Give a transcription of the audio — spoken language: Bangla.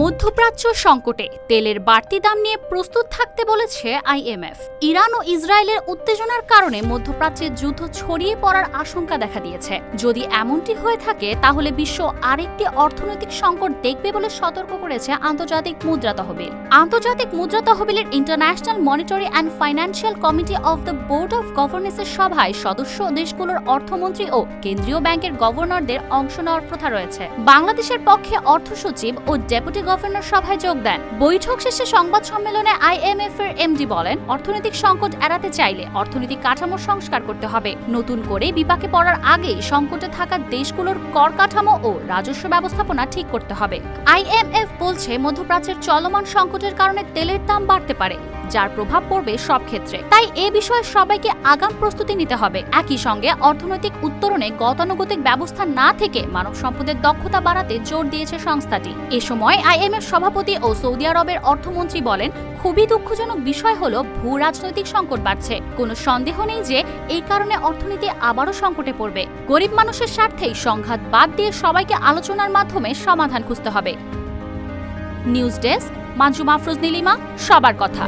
মধ্যপ্রাচ্য সংকটে তেলের বাড়তি দাম নিয়ে প্রস্তুত থাকতে বলেছে আইএমএফ। ইরান ও ইসরায়েলের উত্তেজনার কারণে মধ্যপ্রাচ্যে যুদ্ধ ছড়িয়ে পড়ার আশঙ্কা দেখা দিয়েছে। যদি এমনটি হয়ে থাকে তাহলে বিশ্ব আরেকটি অর্থনৈতিক সংকট দেখবে বলে সতর্ক করেছে আন্তর্জাতিক মুদ্রা তহবিল। আন্তর্জাতিক মুদ্রা তহবিলের international monetary and financial committee of the board of গভর্নেন্সের সভায় সদস্য দেশগুলোর অর্থমন্ত্রী ও কেন্দ্রীয় ব্যাংকের গভর্নরদের অংশ নেওয়ার প্রথা রয়েছে। বাংলাদেশের পক্ষে অর্থ সচিব ও ডেপুটি গভর্নর সভায় যোগ দেন। বৈঠক শেষে সংবাদ সম্মেলনে আইএমএফ এর এমডি বলেন, অর্থনৈতিক সংকট এড়াতে চাইলে অর্থনৈতিক কাঠামো সংস্কার করতে হবে। নতুন করে বিপাকে পড়ার আগেই সংকটে থাকা দেশগুলোর কর কাঠামো ও রাজস্ব ব্যবস্থাপনা ঠিক করতে হবে। আইএমএফ বলছে, মধ্যপ্রাচ্যের চলমান সংকটের কারণে তেলের দাম বাড়তে পারে, যার প্রভাব পড়বে সব ক্ষেত্রে। তাই এ বিষয়ে সবাইকে আগাম প্রস্তুতি নিতে হবে। একই সঙ্গে অর্থনৈতিক উত্তরণে গতানুগতিক ব্যবস্থা না থেকে মানব সম্পদের দক্ষতা বাড়াতে জোর দিয়েছে সংস্থাটি। এ সময় আইএমএফ সভাপতি ও সৌদি আরবের অর্থমন্ত্রী বলেন, খুবই দুঃখজনক বিষয় হলো ভূ রাজনৈতিক সংকট বাড়ছে। কোনো সন্দেহ নেই যে এই কারণে অর্থনীতি আবারও সংকটে পড়বে। গরিব মানুষের স্বার্থেই সংঘাত বাদ দিয়ে সবাইকে আলোচনার মাধ্যমে সমাধান খুঁজতে হবে। নিউজ ডেস্ক, মানজু মাফরুজ নীলিমা, সবার কথা।